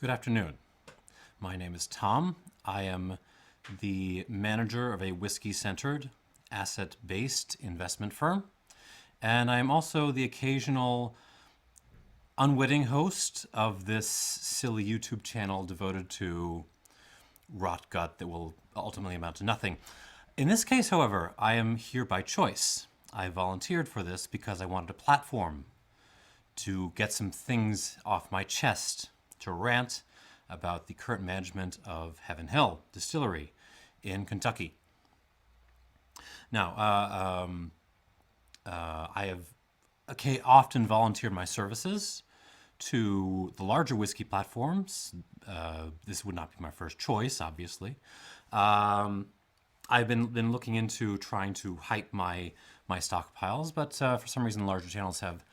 Good afternoon. My name is Tom. I am the manager of a whiskey-centered, asset-based investment firm, and I am also the occasional unwitting host of this silly YouTube channel devoted to rot gut that will ultimately amount to nothing. In this case, however, I am here by choice. I volunteered for this because I wanted a platform to get some things off my chest, to rant about the current management of Heaven Hill Distillery in Kentucky. Now, I have often volunteered my services to the larger whiskey platforms. This would not be my first choice, obviously. I've been looking into trying to hype my stockpiles, but for some reason, larger channels have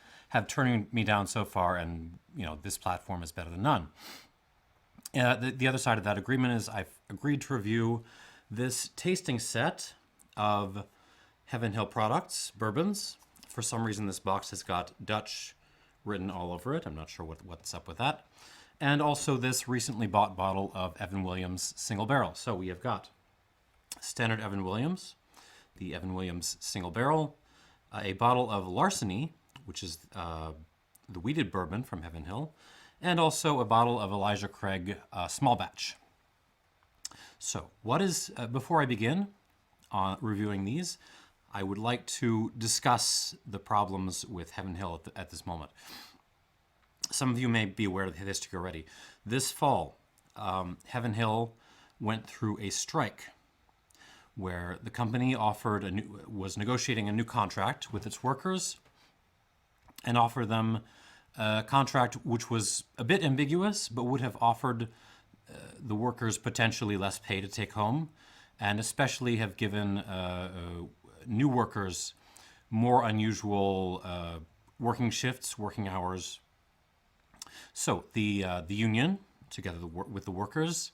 turned me down so far, and this platform is better than none. The other side of that agreement is I've agreed to review this tasting set of Heaven Hill products, bourbons. For some reason, this box has got Dutch written all over it. I'm not sure what's up with that. And also this recently bought bottle of Evan Williams single barrel. So we have got standard Evan Williams, the Evan Williams single barrel, a bottle of Larceny, which is the wheated bourbon from Heaven Hill, and also a bottle of Elijah Craig small batch. So before I begin on reviewing these, I would like to discuss the problems with Heaven Hill at this moment. Some of you may be aware of the history already. This fall, Heaven Hill went through a strike where the company was negotiating a new contract with its workers and offered them a contract which was a bit ambiguous, but would have offered the workers potentially less pay to take home, and especially have given new workers more unusual working shifts, working hours. So the union, together with the workers,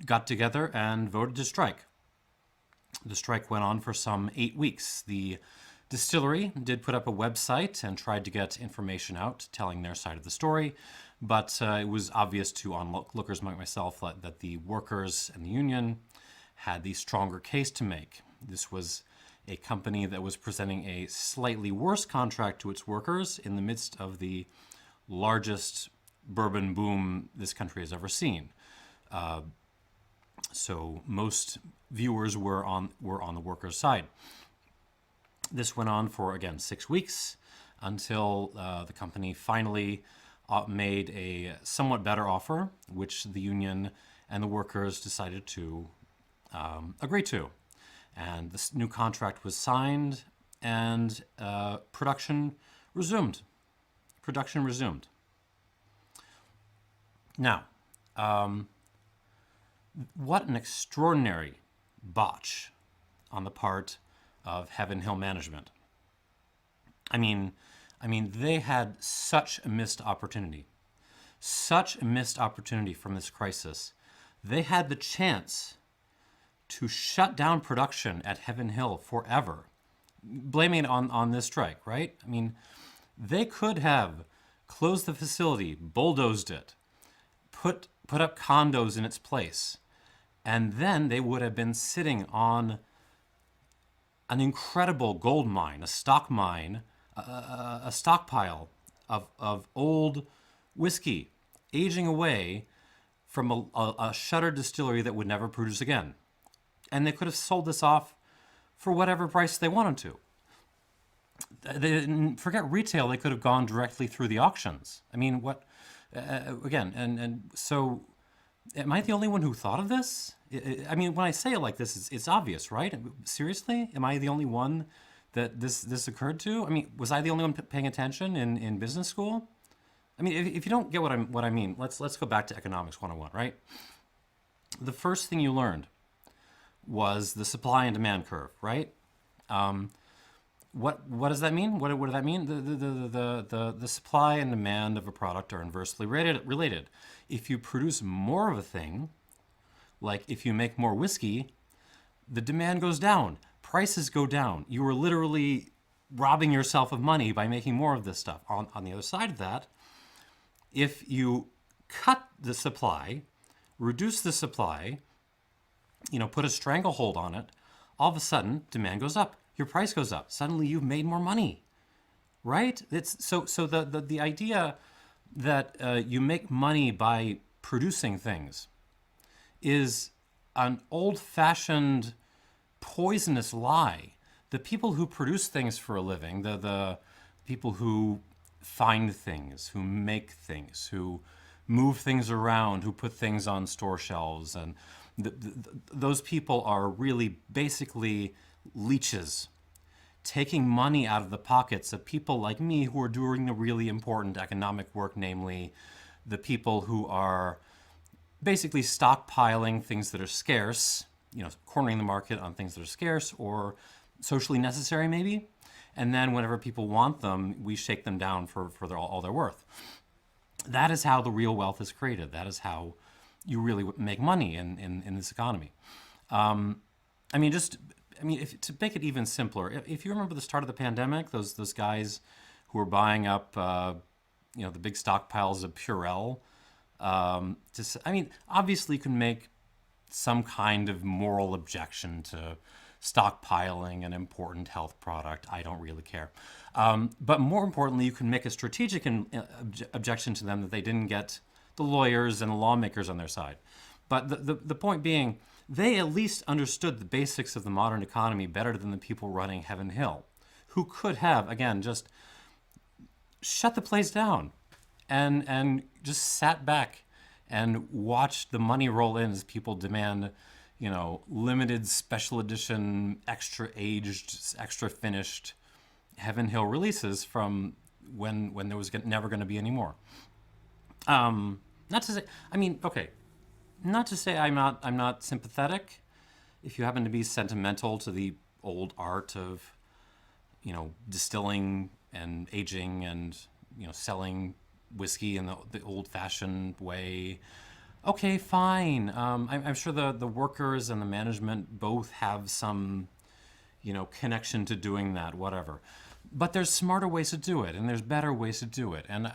got together and voted to strike. The strike went on for some 8 weeks. The distillery did put up a website and tried to get information out telling their side of the story, but it was obvious to onlookers like myself that the workers and the union had the stronger case to make. This was a company that was presenting a slightly worse contract to its workers in the midst of the largest bourbon boom this country has ever seen. So most viewers were on the workers' side. This went on for, again, 6 weeks until the company finally made a somewhat better offer, which the union and the workers decided to agree to. And this new contract was signed, and production resumed. Now, what an extraordinary botch on the part of Heaven Hill management. I mean, they had such a missed opportunity from this crisis. They had the chance to shut down production at Heaven Hill forever, blaming it on this strike, right? I mean, they could have closed the facility, bulldozed it, put up condos in its place, and then they would have been sitting on an incredible gold mine, a stockpile of old whiskey aging away from a shuttered distillery that would never produce again. And they could have sold this off for whatever price they wanted to. Forget retail, they could have gone directly through the auctions. I mean, so am I the only one who thought of this? I mean, when I say it like this, it's obvious, right? Seriously? Am I the only one that this occurred to? I mean, was I the only one paying attention in business school? I mean, if you don't get what I mean, let's go back to economics 101, right? The first thing you learned was the supply and demand curve, right? What does that mean? What does that mean? The supply and demand of a product are inversely related. If you produce more of a thing, like if you make more whiskey, the demand goes down, prices go down. You are literally robbing yourself of money by making more of this stuff. On the other side of that, if you cut the supply, reduce the supply, put a stranglehold on it, all of a sudden demand goes up, your price goes up. Suddenly you've made more money, right? It's so the idea that you make money by producing things is an old-fashioned poisonous lie. The people who produce things for a living, the people who find things, who make things, who move things around, who put things on store shelves, and those people are really basically leeches, taking money out of the pockets of people like me who are doing the really important economic work, namely the people who are basically stockpiling things that are scarce, cornering the market on things that are scarce or socially necessary maybe. And then whenever people want them, we shake them down for all their worth. That is how the real wealth is created. That is how you really make money in this economy. To make it even simpler, if you remember the start of the pandemic, those guys who were buying up, the big stockpiles of Purell. Obviously, you can make some kind of moral objection to stockpiling an important health product. I don't really care. But more importantly, you can make a strategic objection to them that they didn't get the lawyers and the lawmakers on their side. But the point being, they at least understood the basics of the modern economy better than the people running Heaven Hill, who could have, again, just shut the place down and just sat back and watched the money roll in as people demand, limited special edition, extra aged, extra finished Heaven Hill releases from when there was never going to be any more. Not to say I'm not sympathetic. If you happen to be sentimental to the old art of, distilling and aging and, selling whiskey in the old-fashioned way, okay, fine. I'm sure the workers and the management both have some, connection to doing that, whatever. But there's smarter ways to do it, and there's better ways to do it. And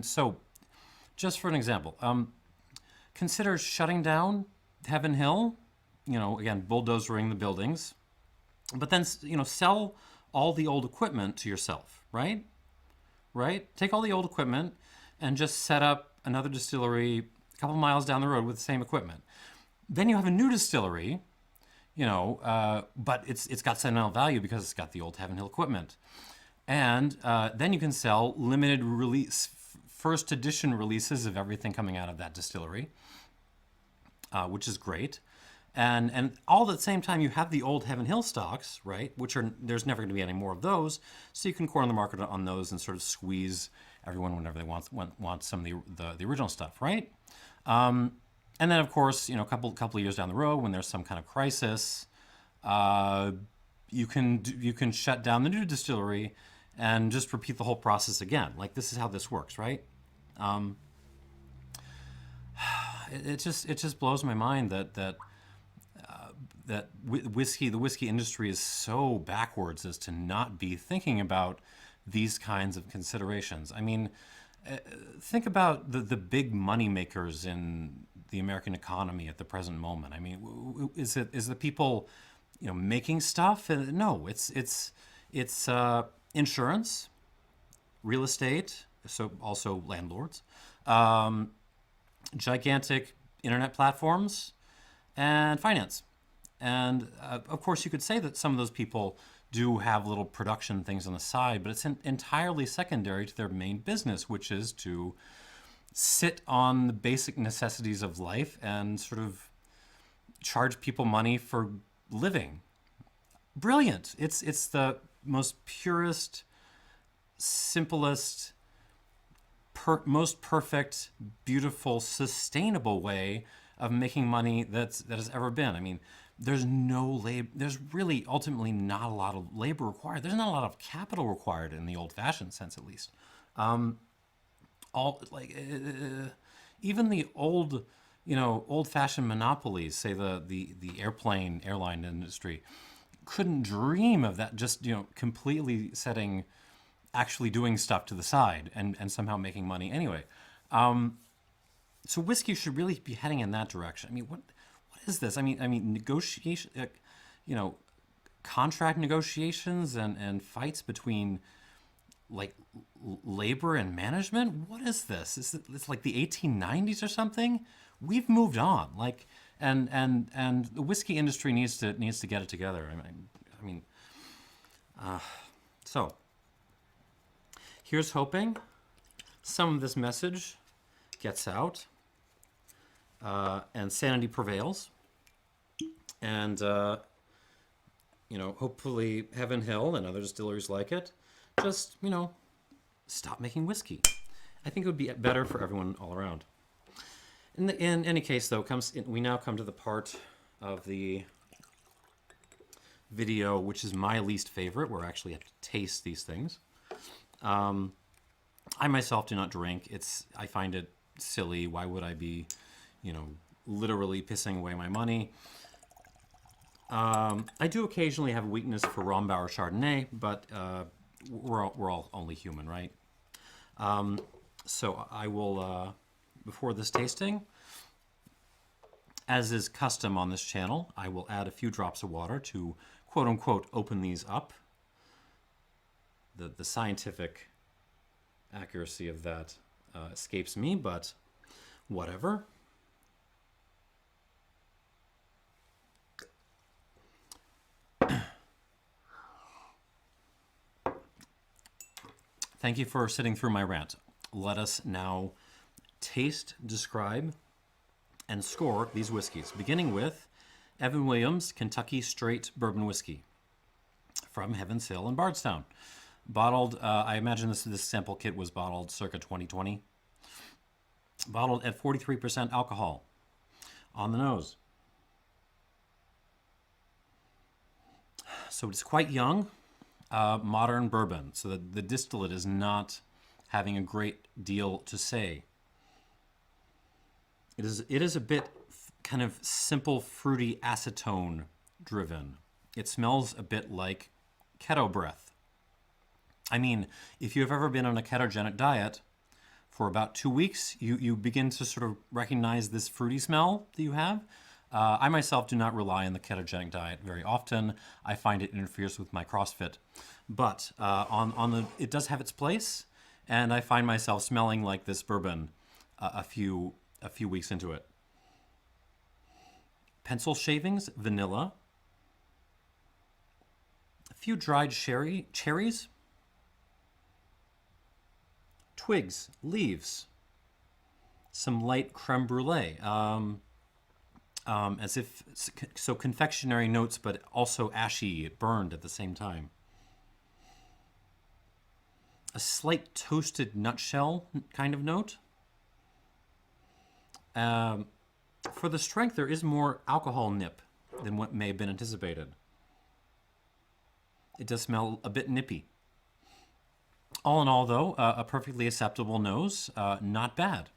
so just for an example, consider shutting down Heaven Hill, again, bulldozering the buildings, but then, sell all the old equipment to yourself, right? Take all the old equipment and just set up another distillery a couple miles down the road with the same equipment. Then you have a new distillery, but it's got sentimental value because it's got the old Heaven Hill equipment. And then you can sell limited release, first edition releases of everything coming out of that distillery, which is great. And all at the same time, you have the old Heaven Hill stocks, right? There's never going to be any more of those, so you can corner the market on those and sort of squeeze everyone whenever they want some of the original stuff, right? And then of course, a couple of years down the road, when there's some kind of crisis, you can shut down the new distillery and just repeat the whole process again. Like, this is how this works, right? It just blows my mind that the whiskey industry is so backwards as to not be thinking about these kinds of considerations. Think about the big money makers in the American economy at the present moment. Is the people, making stuff? No, it's insurance, real estate, so also landlords, gigantic internet platforms, and finance. And of course, you could say that some of those people do have little production things on the side, but it's entirely secondary to their main business, which is to sit on the basic necessities of life and sort of charge people money for living. Brilliant. It's the most purest, simplest, most perfect, beautiful, sustainable way of making money that has ever been. There's no labor. There's really ultimately not a lot of labor required. There's not a lot of capital required in the old-fashioned sense, at least. Even the old-fashioned monopolies, say the airline industry, couldn't dream of that. Just completely actually doing stuff to the side and somehow making money anyway. So whiskey should really be heading in that direction. I mean, what is this? I mean, negotiation, you know, contract negotiations and fights between like labor and management. What is this? It's like the 1890s or something. We've moved on. Like, and the whiskey industry needs to get it together. I mean, so here's hoping some of this message gets out, and sanity prevails, and hopefully Heaven Hill and other distilleries like it just stop making whiskey. I think it would be better for everyone all around. In any case, though, we now come to the part of the video which is my least favorite, where I actually have to taste these things. I myself do not drink. I find it silly. Why would I be, literally pissing away my money? I do occasionally have a weakness for Rombauer Chardonnay, but we're all only human, right? So I will, before this tasting, as is custom on this channel, I will add a few drops of water to quote-unquote open these up. The scientific accuracy of that escapes me, but whatever. Thank you for sitting through my rant. Let us now taste, describe, and score these whiskeys, beginning with Evan Williams Kentucky Straight Bourbon Whiskey from Heaven's Hill in Bardstown. Bottled, I imagine this sample kit was bottled circa 2020. Bottled at 43% alcohol. On the nose. So it's quite young. Modern bourbon, so the distillate is not having a great deal to say. It is a bit kind of simple, fruity acetone driven. It smells a bit like keto breath. I mean, if you've ever been on a ketogenic diet for about 2 weeks, you begin to sort of recognize this fruity smell that you have. I myself do not rely on the ketogenic diet very often. I find it interferes with my CrossFit, but it does have its place, and I find myself smelling like this bourbon a few weeks into it. Pencil shavings, vanilla, a few dried cherries, twigs, leaves, some light creme brulee. So confectionery notes, but also ashy, burned at the same time. A slight toasted nutshell kind of note. For the strength, there is more alcohol nip than what may have been anticipated. It does smell a bit nippy. All in all, though, a perfectly acceptable nose, not bad.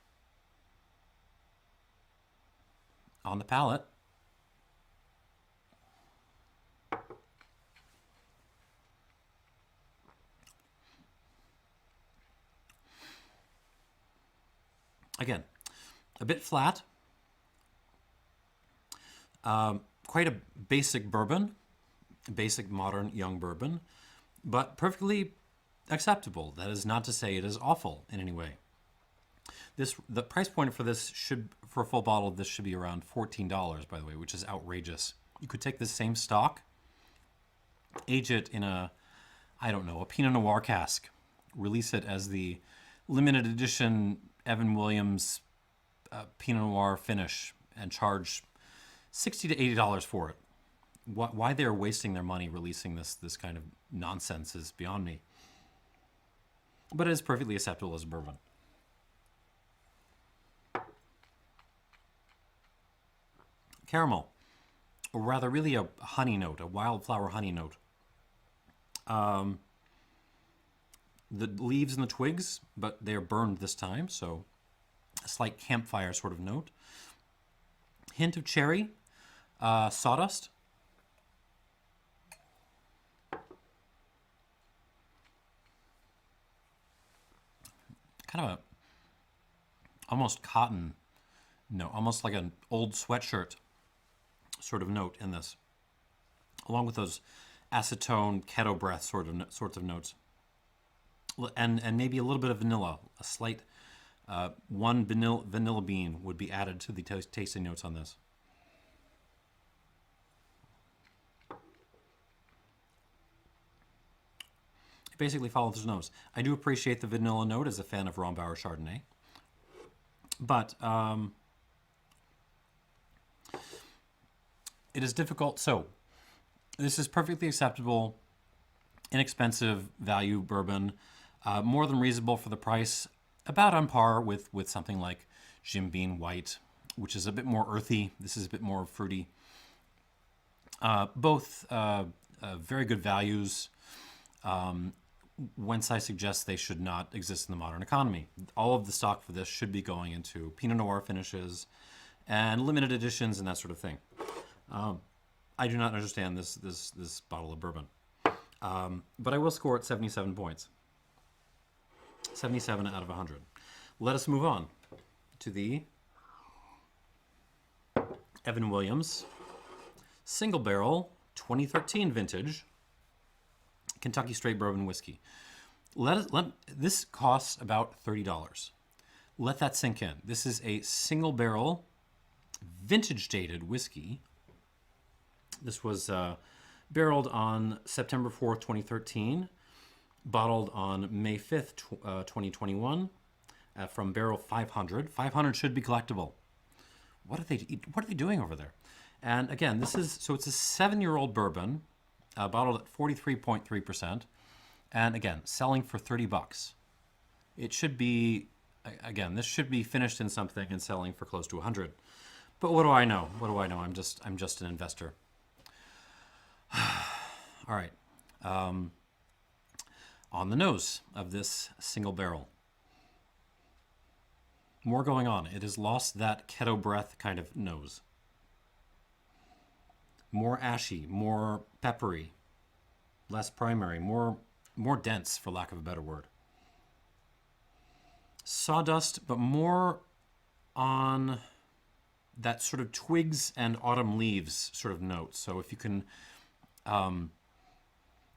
On the palate, again, a bit flat, quite a basic bourbon, basic modern young bourbon, but perfectly acceptable. That is not to say it is awful in any way. The price point for this for a full bottle of this should be around $14, by the way, which is outrageous. You could take this same stock, age it in a Pinot Noir cask, release it as the limited edition Evan Williams Pinot Noir finish, and charge $60 to $80 for it. Why they're wasting their money releasing this kind of nonsense is beyond me. But it is perfectly acceptable as a bourbon. Caramel, or rather really a honey note, a wildflower honey note. The leaves and the twigs, but they're burned this time, so a slight campfire sort of note. Hint of cherry, sawdust. Kind of a almost cotton No, almost like an old sweatshirt sort of note in this, along with those acetone, keto breath sorts of notes, and maybe a little bit of vanilla, a slight one vanilla bean would be added to the tasting notes on this. It basically follows the nose. I do appreciate the vanilla note as a fan of Rombauer Chardonnay, but it is difficult. So this is perfectly acceptable, inexpensive value bourbon, more than reasonable for the price, about on par with something like Jim Beam White, which is a bit more earthy. This is a bit more fruity. Both very good values, whence I suggest they should not exist in the modern economy. All of the stock for this should be going into Pinot Noir finishes and limited editions and that sort of thing. I do not understand this bottle of bourbon, but I will score it 77 points. 77 out of 100. Let us move on to the Evan Williams Single Barrel 2013 vintage Kentucky Straight Bourbon Whiskey. This costs about $30. Let that sink in. This is a single barrel vintage dated whiskey. This was barreled on September 4th, 2013, bottled on May 5th, 2021, from barrel 500. 500 should be collectible. What are they doing over there? And again, it's a 7-year-old bourbon, bottled at 43.3%, and again, selling for $30. It should be, again, this should be finished in something and selling for close to 100. But what do I know? What do I know? I'm just an investor. All right. On the nose of this single barrel, more going on. It has lost that keto breath kind of nose. More ashy, more peppery, less primary, more dense, for lack of a better word. Sawdust, but more on that sort of twigs and autumn leaves sort of note. So if you can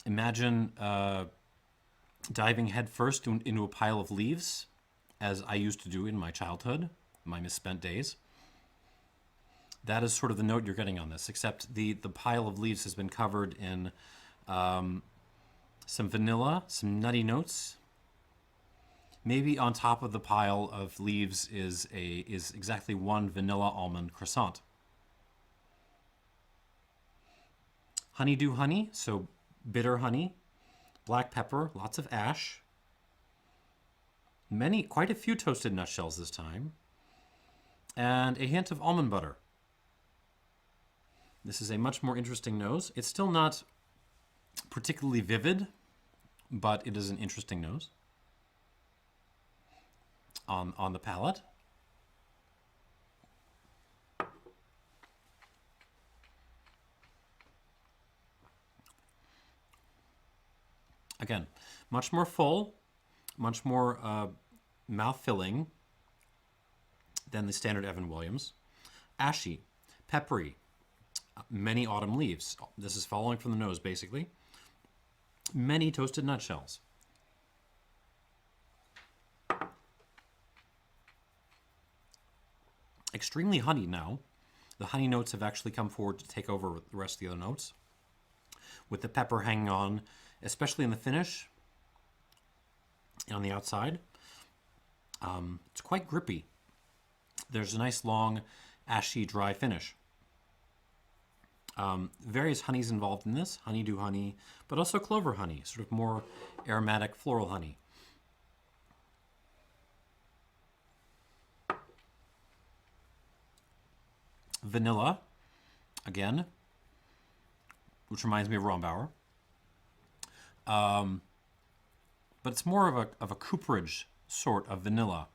imagine diving headfirst into a pile of leaves, as I used to do in my childhood, my misspent days. That is sort of the note you're getting on this, except the pile of leaves has been covered in some vanilla, some nutty notes. Maybe on top of the pile of leaves is exactly one vanilla almond croissant. Honeydew honey, so bitter honey, black pepper, lots of ash, quite a few toasted nutshells this time, and a hint of almond butter. This is a much more interesting nose. It's still not particularly vivid, but it is an interesting nose on the palate. Again, much more full, much more mouth-filling than the standard Evan Williams. Ashy, peppery, many autumn leaves. This is following from the nose, basically. Many toasted nutshells. Extremely honey now. The honey notes have actually come forward to take over the rest of the other notes, with the pepper hanging on, especially in the finish and on the outside. It's quite grippy. There's a nice long, ashy, dry finish. Various honeys involved in this, honeydew honey, but also clover honey, sort of more aromatic floral honey. Vanilla, again, which reminds me of Rombauer. But it's more of a cooperage sort of vanilla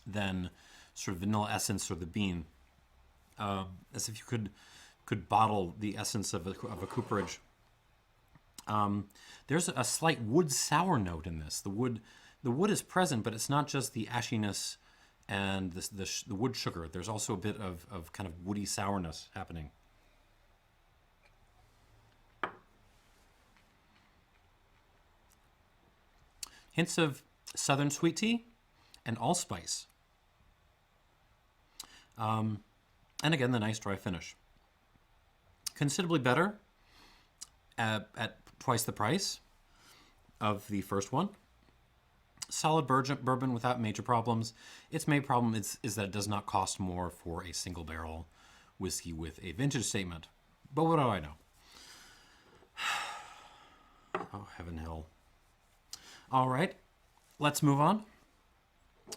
than sort of vanilla essence or the bean. As if you could bottle the essence of a cooperage. There's a slight wood sour note in this. The wood is present, but it's not just the ashiness and the wood sugar. There's also a bit of kind of woody sourness happening. Hints of southern sweet tea and allspice. And again, the nice dry finish. Considerably better at twice the price of the first one. Solid bourbon without major problems. Its main problem is that it does not cost more for a single barrel whiskey with a vintage statement. But what do I know? Oh, heaven hell. All right, let's move on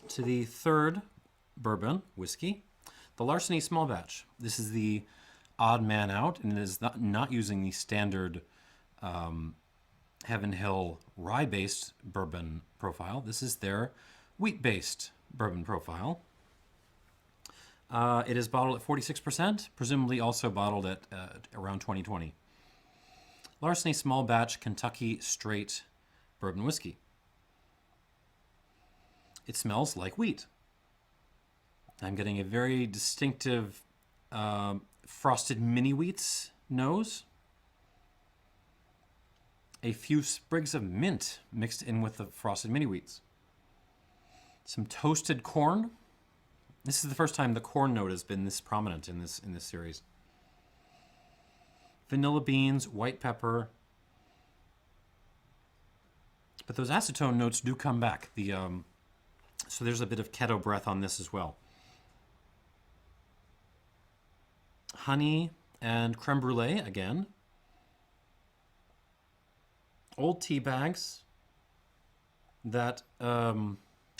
to the third bourbon whiskey, the Larceny Small Batch. This is the odd man out, and it is not using the standard Heaven Hill rye-based bourbon profile. This is their wheat-based bourbon profile. It is bottled at 46%, presumably also bottled at around 2020. Larceny Small Batch Kentucky Straight Bourbon Whiskey. It smells like wheat. I'm getting a very distinctive frosted mini wheats nose. A few sprigs of mint mixed in with the frosted mini wheats. Some toasted corn. This is the first time the corn note has been this prominent in this series. Vanilla beans, white pepper. But those acetone notes do come back. So there's a bit of keto breath on this as well. Honey and creme brulee again. Old tea bags. That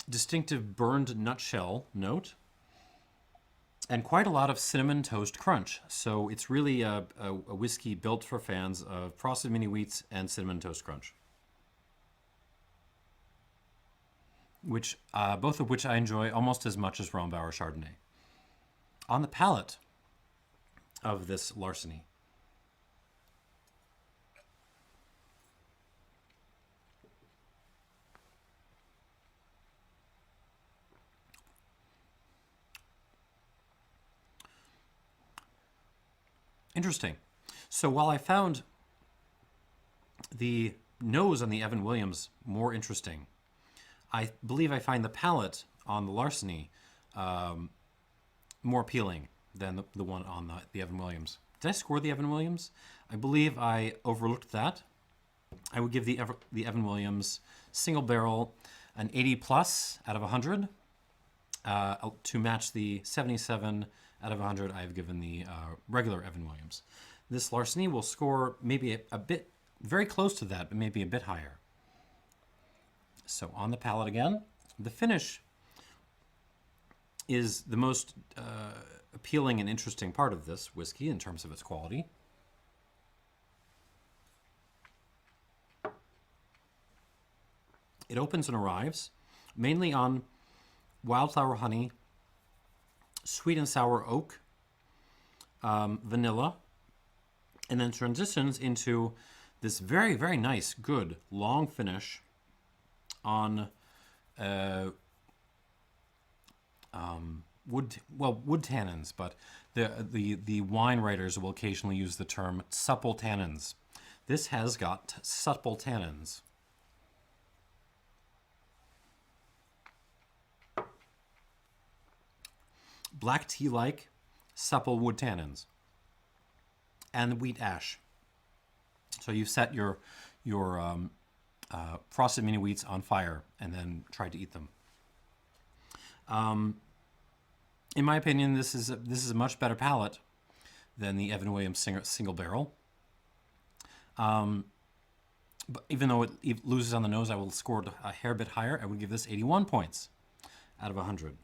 distinctive burned nutshell note. And quite a lot of cinnamon toast crunch. So it's really a whiskey built for fans of frosted mini wheats and cinnamon toast crunch. Which both of which I enjoy almost as much as Rombauer Chardonnay. On the palate of this Larceny. Interesting. So while I found the nose on the Evan Williams more interesting, I believe I find the palate on the Larceny more appealing than the one on the Evan Williams. Did I score the Evan Williams? I believe I overlooked that. I would give the Evan Williams single barrel an 80 plus out of 100. To match the 77 out of 100 I've given the regular Evan Williams. This Larceny will score maybe a bit, very close to that, but maybe a bit higher. So on the palate again, the finish is the most appealing and interesting part of this whiskey in terms of its quality. It opens and arrives mainly on wildflower honey, sweet and sour oak, vanilla, and then transitions into this very, very nice, good, long finish on wood tannins, but the wine writers will occasionally use the term supple tannins. This has got supple tannins. Black tea-like supple wood tannins and wheat ash. So you set your frosted mini wheats on fire and then try to eat them. In my opinion, this is a much better palate than the Evan Williams single barrel. But even though it loses on the nose, I will score a hair bit higher. I would give this 81 points out of 100.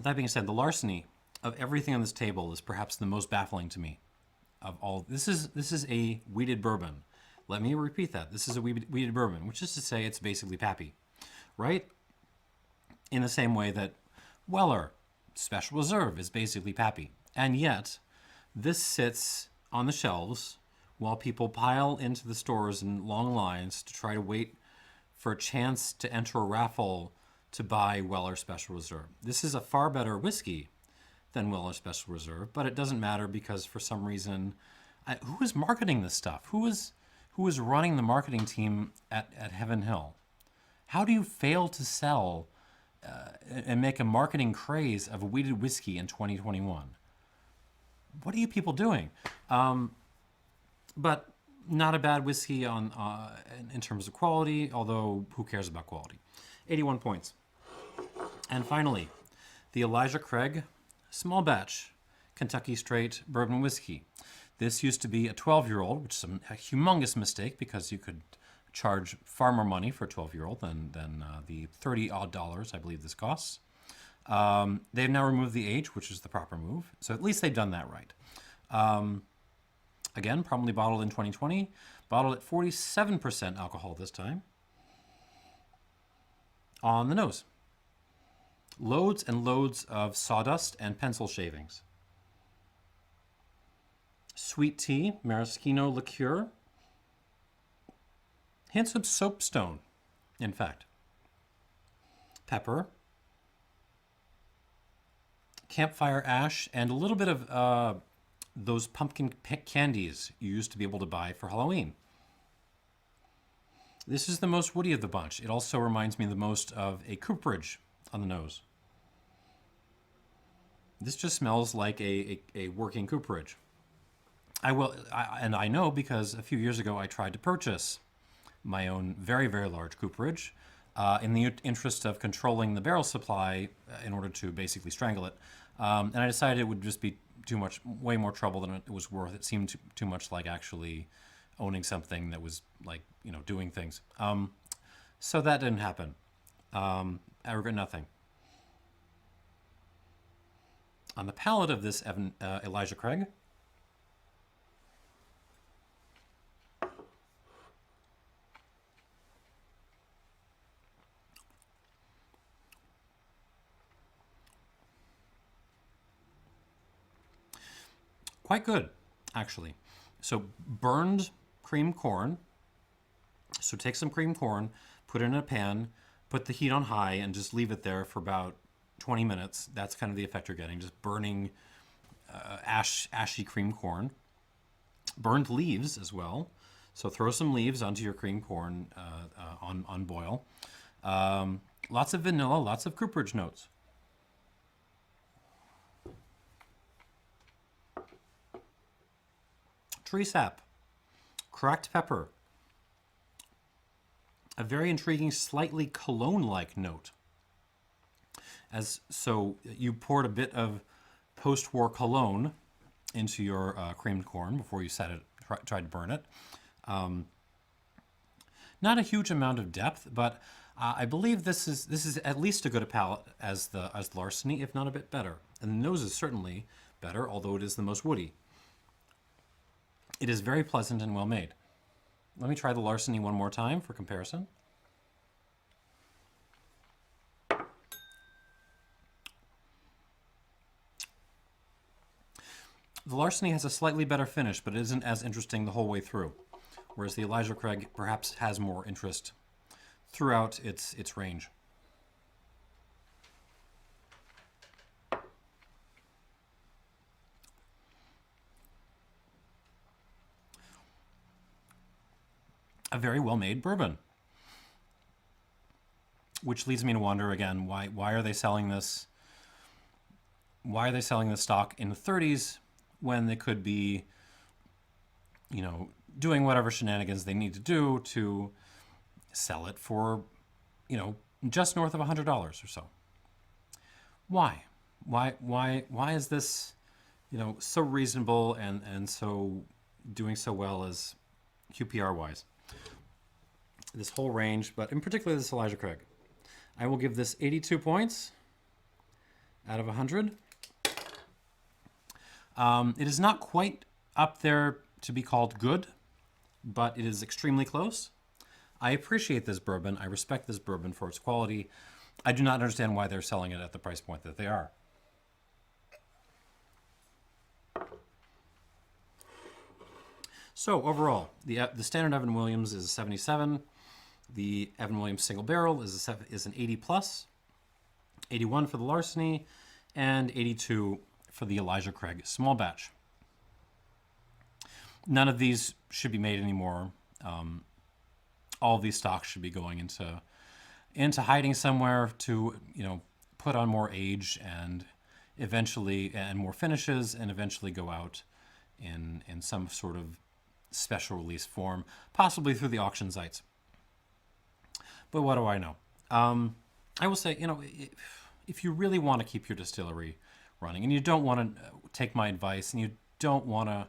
That being said, the Larceny of everything on this table is perhaps the most baffling to me of all. This is a wheated bourbon. Let me repeat that. This is a wheated bourbon, which is to say it's basically pappy, right? In the same way that Weller Special Reserve is basically pappy. And yet, this sits on the shelves while people pile into the stores in long lines to try to wait for a chance to enter a raffle to buy Weller Special Reserve. This is a far better whiskey than Weller Special Reserve, but it doesn't matter because for some reason, who is marketing this stuff? Who is running the marketing team at Heaven Hill? How do you fail to sell and make a marketing craze of a wheated whiskey in 2021? What are you people doing? But not a bad whiskey in terms of quality, although who cares about quality? 81 points. And finally, the Elijah Craig Small Batch Kentucky Straight Bourbon Whiskey. This used to be a 12-year-old, which is a humongous mistake because you could charge far more money for a 12-year-old than the $30-odd I believe this costs. They've now removed the age, which is the proper move. So at least they've done that right. Again, probably bottled in 2020. Bottled at 47% alcohol this time. On the nose. Loads and loads of sawdust and pencil shavings. Sweet tea, maraschino liqueur. Hints of soapstone, in fact. Pepper. Campfire ash, and a little bit of those pumpkin candies you used to be able to buy for Halloween. This is the most woody of the bunch. It also reminds me the most of a cooperage on the nose. This just smells like a working cooperage. I know because a few years ago I tried to purchase my own very, very large cooperage in the interest of controlling the barrel supply in order to basically strangle it. And I decided it would just be too much, way more trouble than it was worth. It seemed too much like actually owning something that was like, doing things. So that didn't happen. I regret nothing. On the palate of this Elijah Craig, quite good, actually. So burned cream corn. So take some cream corn, put it in a pan, put the heat on high, and just leave it there for about 20 minutes. That's kind of the effect you're getting, just burning ashy cream corn. Burned leaves as well. So throw some leaves onto your cream corn on boil. Lots of vanilla, lots of cooperage notes. Tree sap, cracked pepper, a very intriguing, slightly cologne-like note. So you poured a bit of post-war cologne into your creamed corn before you tried to burn it. Not a huge amount of depth, but I believe this is at least as good a palate as Larceny, if not a bit better. And the nose is certainly better, although it is the most woody. It is very pleasant and well made. Let me try the Larceny one more time for comparison. The Larceny has a slightly better finish, but it isn't as interesting the whole way through, whereas the Elijah Craig perhaps has more interest throughout its range. A very well-made bourbon, which leads me to wonder again, why are they selling this? Why are they selling this stock in the 30s when they could be, doing whatever shenanigans they need to do to sell it for, just north of $100 or so? Why? Why is this, so reasonable and so doing so well as QPR wise? This whole range, but in particular this Elijah Craig. I will give this 82 points out of 100. It is not quite up there to be called good, but it is extremely close. I appreciate this bourbon. I respect this bourbon for its quality. I do not understand why they're selling it at the price point that they are. So overall, the standard Evan Williams is a 77. The Evan Williams single barrel is an 80 plus, 81 for the Larceny, and 82 for the Elijah Craig small batch. None of these should be made anymore. All of these stocks should be going into hiding somewhere to, put on more age and eventually, and more finishes, and eventually go out in some sort of special release form, possibly through the auction sites. But what do I know? I will say, if you really want to keep your distillery running and you don't want to take my advice and you don't want to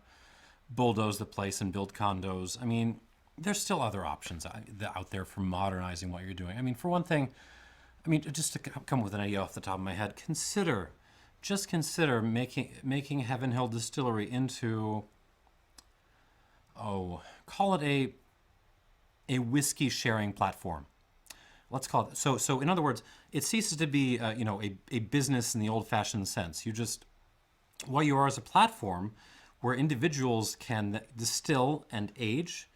bulldoze the place and build condos, I mean, there's still other options out there for modernizing what you're doing. I mean, for one thing, just to come with an idea off the top of my head, consider making Heaven Hill Distillery into, call it a whiskey sharing platform. Let's call it so. In other words, it ceases to be a business in the old-fashioned sense. What you are is a platform where individuals can distill and age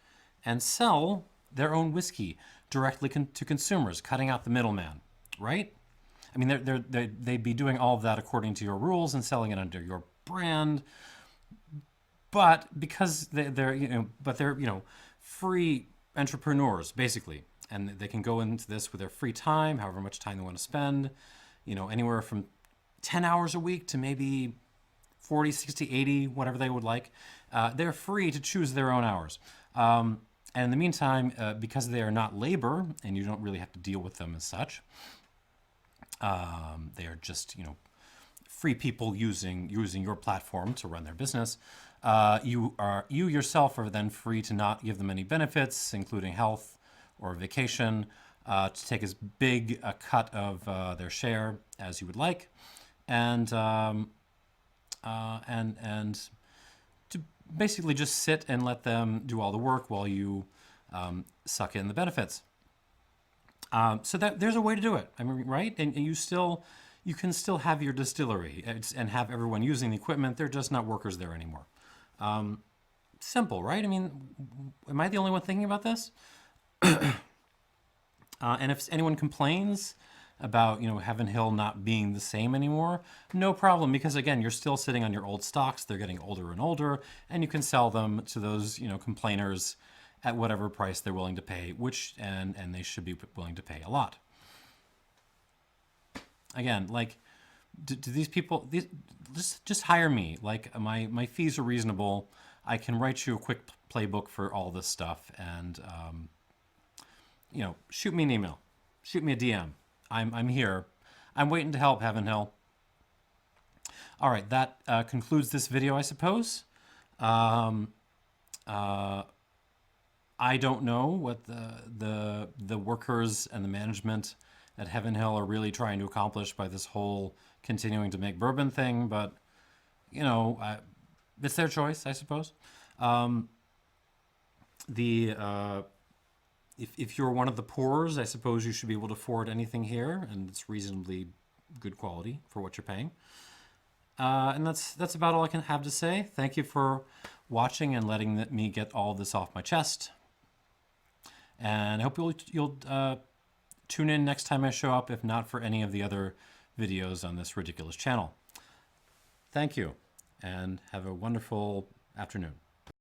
and sell their own whiskey directly to consumers, cutting out the middleman, right? I mean, they'd be doing all of that according to your rules and selling it under your brand, but because they're free entrepreneurs basically, and they can go into this with their free time, however much time they want to spend, anywhere from 10 hours a week to maybe 40, 60, 80, whatever they would like. They're free to choose their own hours. And in the meantime, because they are not labor and you don't really have to deal with them as such, they are just, free people using your platform to run their business. You yourself are then free to not give them any benefits, including health or vacation, to take as big a cut of their share as you would like, and to basically just sit and let them do all the work while you suck in the benefits. So that there's a way to do it. I mean, right? And you can still have your distillery and have everyone using the equipment. They're just not workers there anymore. Simple, right? I mean, am I the only one thinking about this? And if anyone complains about Heaven Hill not being the same anymore, no problem, because again, you're still sitting on your old stocks. They're getting older and older, and you can sell them to those complainers at whatever price they're willing to pay, and they should be willing to pay a lot. Again, like, do these people just hire me? Like, my fees are reasonable. I can write you a quick playbook for all this stuff, and shoot me an email, shoot me a DM. I'm here. I'm waiting to help, Heaven Hill. All right, that concludes this video, I suppose. I don't know what the workers and the management at Heaven Hill are really trying to accomplish by this whole continuing to make bourbon thing, but it's their choice, I suppose. If you're one of the poorers, I suppose you should be able to afford anything here, and it's reasonably good quality for what you're paying. And that's about all I can have to say. Thank you for watching and letting me get all this off my chest. And I hope you'll tune in next time I show up, if not for any of the other videos on this ridiculous channel. Thank you, and have a wonderful afternoon.